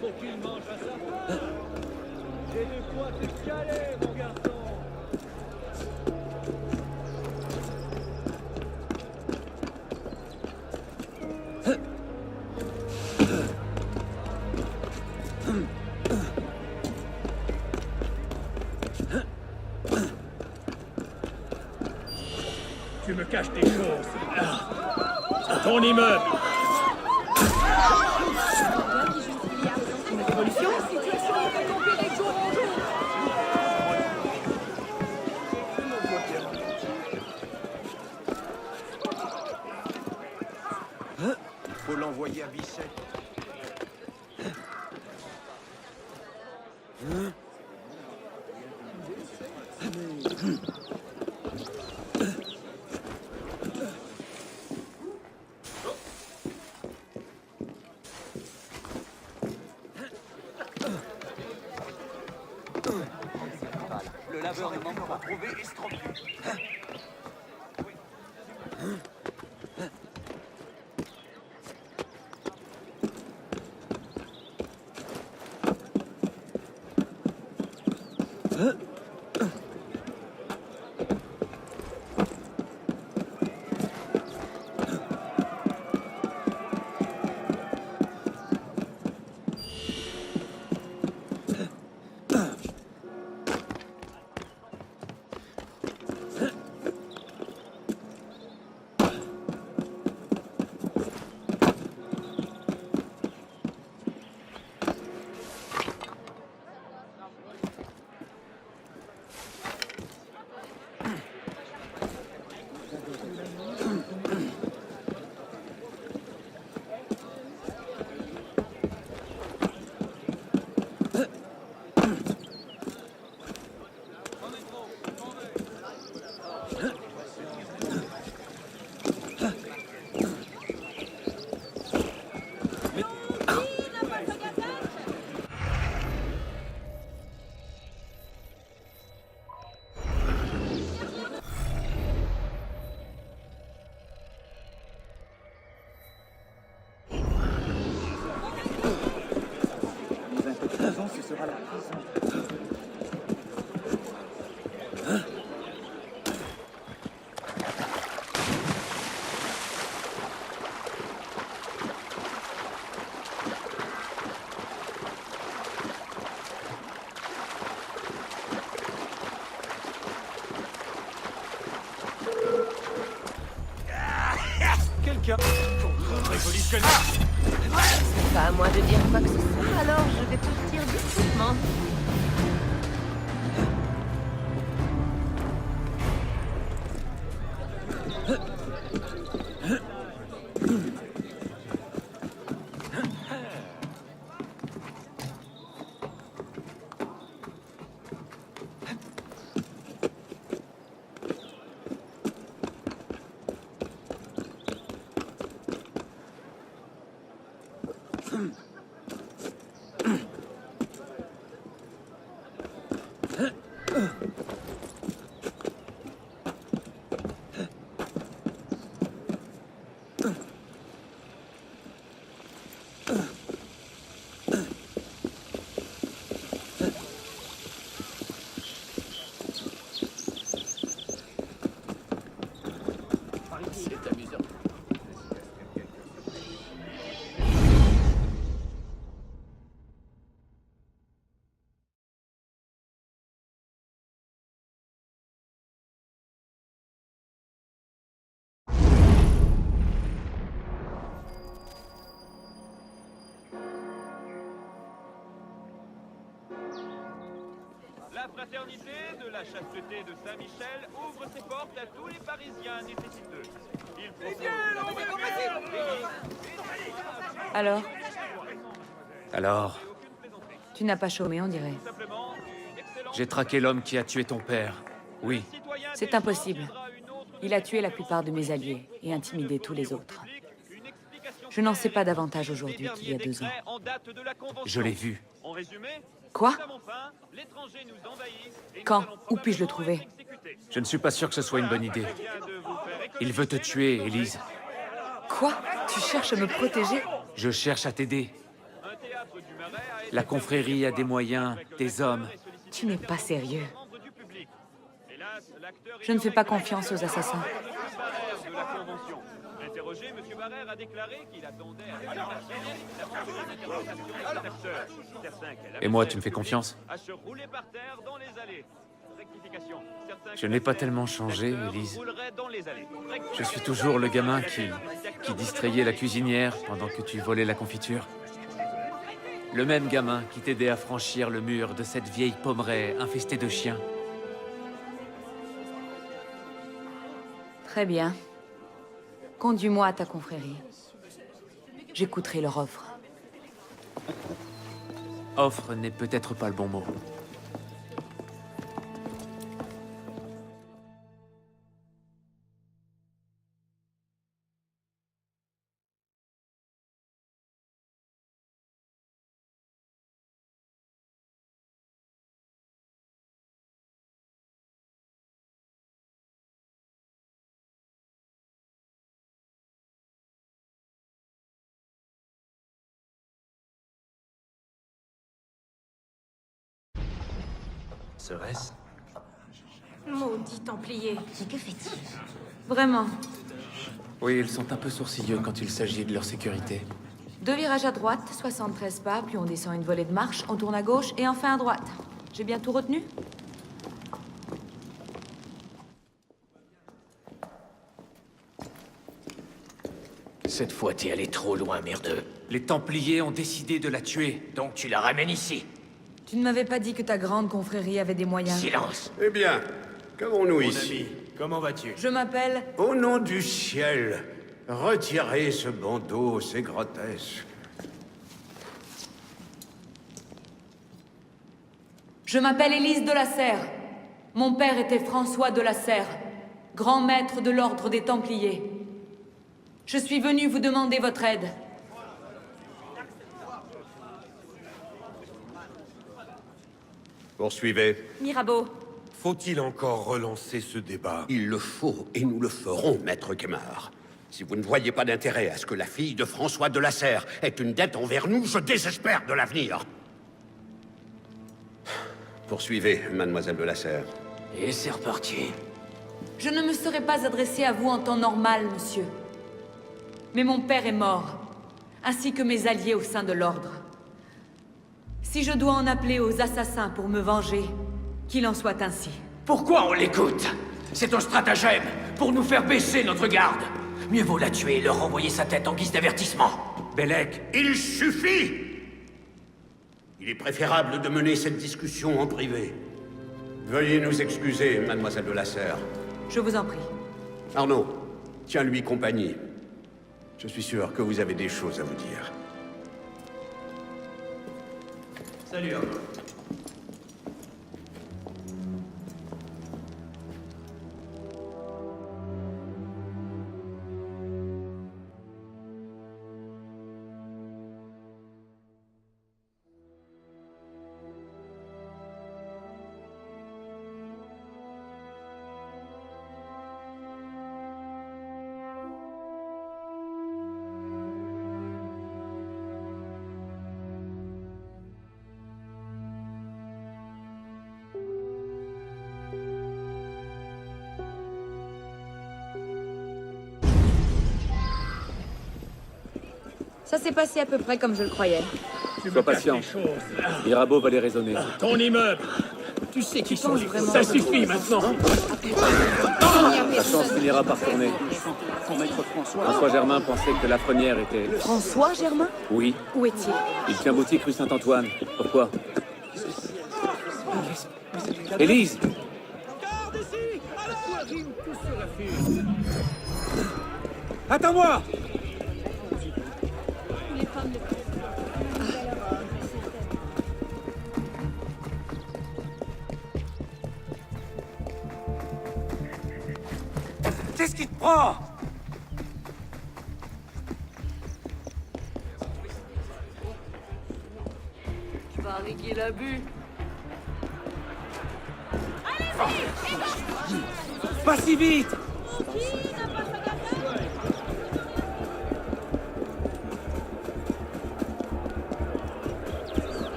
Faut qu'il mange à sa faim. J'ai de quoi te caler, mon garçon. Tu me caches tes choses. C'est ton immeuble. Une révolution? Situation de tempérer jour en jour. Il faut l'envoyer à Bicêtre. Le laveur ne manque pas trouvé estropié. Ce sera la prison. Quelqu'un contre-révolutionnaire. C'est pas à moi de dire quoi que ce soit, alors je vais partir discrètement. C'est amusant. La fraternité de la chasteté de Saint-Michel ouvre ses portes à tous les Parisiens nécessiteux. Il Alors, Tu n'as pas chômé, on dirait. j'ai traqué l'homme qui a tué ton père. Oui, C'est impossible. Il a tué la plupart de mes alliés et intimidé tous les autres. Je n'en sais pas davantage aujourd'hui qu'il y a 2 ans. je l'ai vu. Quoi? Quand? Où puis-je le trouver? Je ne suis pas sûr que ce soit une bonne idée. Il veut te tuer, Élise. Quoi? Tu cherches à me protéger? Je cherche à t'aider. théâtre du Marais a été La confrérie a des moyens, des hommes. Tu n'es pas sérieux. membre du public. Hélas, l'acteur Je ne fais pas confiance aux assassins. Barrère de la Convention. Interrogé, M. Barrère a déclaré qu'il attendait avec impatience la prochaine interprétation de cet acteur. Certains qu'elle Et moi, tu me fais confiance? à se rouler par terre dans les allées. Rectification. Certains Je n'ai pas tellement changé, l'acteur Élise. roulerait dans les allées. Je suis toujours le gamin qui distrayait la cuisinière pendant que tu volais la confiture. Le même gamin qui t'aidait à franchir le mur de cette vieille pommeraie infestée de chiens. Très bien. Conduis-moi à ta confrérie. J'écouterai leur offre. Offre n'est peut-être pas le bon mot. Serait-ce? Maudit Templier. Que fait-il? Vraiment. Oui, ils sont un peu sourcilleux quand il s'agit de leur sécurité. 2 virages à droite, 73 pas, puis on descend une volée de marche, on tourne à gauche et enfin à droite. J'ai bien tout retenu? Cette fois, t'es allé trop loin, merdeux. Les Templiers ont décidé de la tuer. Donc tu la ramènes ici. Tu ne m'avais pas dit que ta grande confrérie avait des moyens. Silence. Eh bien, qu'avons-nous Mon ici? ami, comment vas-tu? Je m'appelle... Au nom du ciel, retirez ce bandeau, c'est grotesque. Je m'appelle Élise de la Serre. Mon père était François de la Serre, grand maître de l'ordre des Templiers. Je suis venu vous demander votre aide. Poursuivez. Mirabeau. Faut-il encore relancer ce débat? Il le faut, et nous le ferons, maître Guémard. Si vous ne voyez pas d'intérêt à ce que la fille de François de la Serre ait une dette envers nous, je désespère de l'avenir. Poursuivez, mademoiselle de la Serre. Et c'est reparti. Je ne me serais pas adressé à vous en temps normal, monsieur. Mais mon père est mort, ainsi que mes alliés au sein de l'Ordre. Si je dois en appeler aux assassins pour me venger, qu'il en soit ainsi. Pourquoi on l'écoute? C'est un stratagème pour nous faire baisser notre garde. Mieux vaut la tuer et leur renvoyer sa tête en guise d'avertissement. Bellec, Il suffit! Il est préférable de mener cette discussion en privé. Veuillez nous excuser, mademoiselle de la Serre. Je vous en prie. Arnaud, tiens-lui compagnie. Je suis sûr que vous avez des choses à vous dire. Salut, Arnaud. Ça s'est passé à peu près comme je le croyais. sois patient. Mirabeau va les raisonner. Ton immeuble! Tu sais qui sont les... vraiment Ça suffit maintenant! Ta chance finira par tourner. François Germain pensait que la première était... François Germain? Oui, Où est-il? il tient boutique rue Saint-Antoine. Pourquoi? Élise! Attends-moi! Qu'est-ce qui te prend? Je parie qu'il a bu. Pas si vite!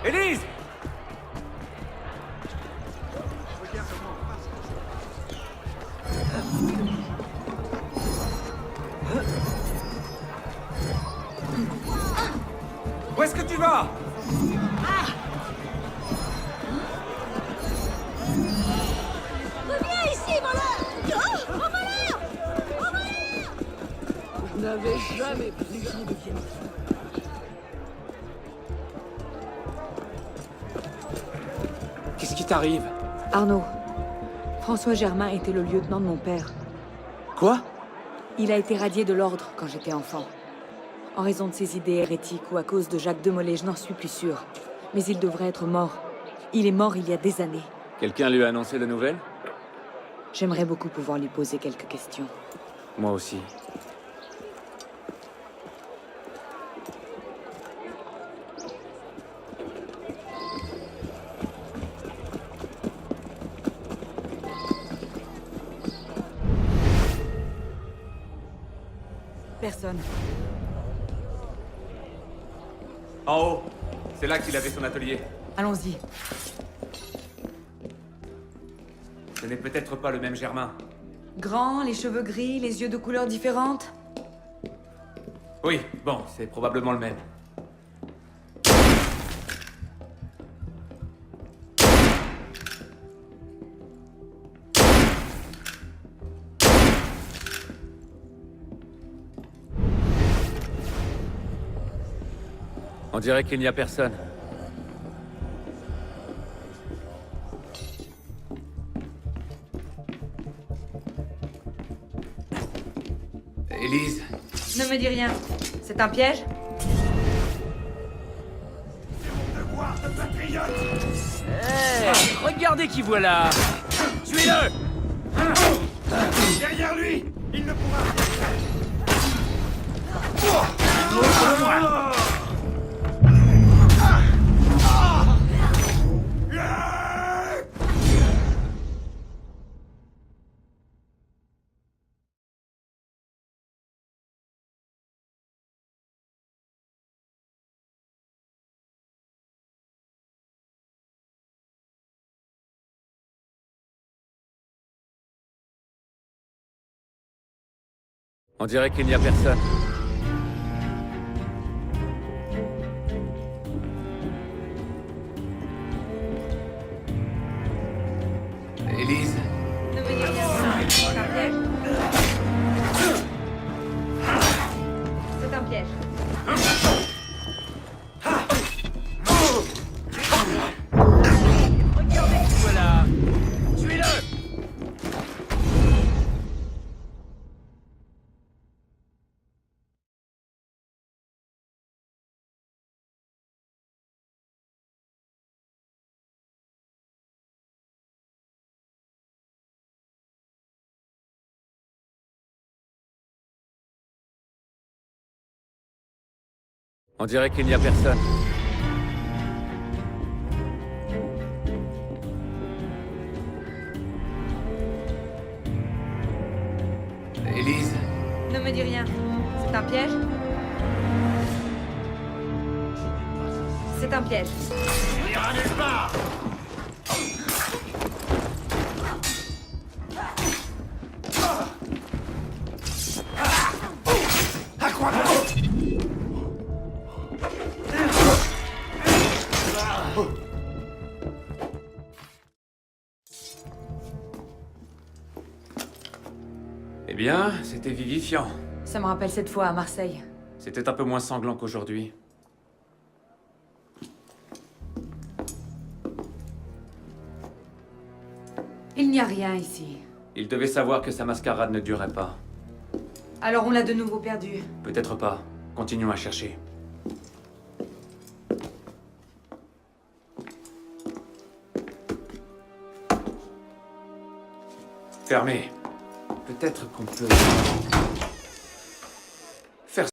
Élise! Où est-ce que tu vas? Reviens ici, voleur! Oh, voleur! Je n'avais jamais pris goût de pied. Qu'est-ce qui t'arrive? Arnaud, François Germain était le lieutenant de mon père. Quoi? Il a été radié de l'ordre quand j'étais enfant. En raison de ses idées hérétiques ou à cause de Jacques de Molay, je n'en suis plus sûre. Mais il devrait être mort. Il est mort il y a des années. Quelqu'un lui a annoncé la nouvelle? J'aimerais beaucoup pouvoir lui poser quelques questions. Moi aussi. Personne. En haut. C'est là qu'il avait son atelier. Allons-y. Ce n'est peut-être pas le même Germain. Grand, les cheveux gris, les yeux de couleurs différentes. Oui, bon, c'est probablement le même. On dirait qu'il n'y a personne. Élise, Ne me dis rien. C'est un piège? Regardez qui voilà! Tuez-le! Derrière lui! Il ne pourra rien faire! on dirait qu'il n'y a personne. Élise, Ne me dis rien. C'est un piège? C'est un piège. Regardez qui voilà! Tuez-le! on dirait qu'il n'y a personne. Élise, Ne me dis rien. C'est un piège? C'est un piège. eh bien, c'était vivifiant. Ça me rappelle cette fois à Marseille. C'était un peu moins sanglant qu'aujourd'hui. Il n'y a rien ici. Il devait savoir que sa mascarade ne durait pas. Alors on l'a de nouveau perdu. Peut-être pas. Continuons à chercher. Fermé. Peut-être qu'on peut...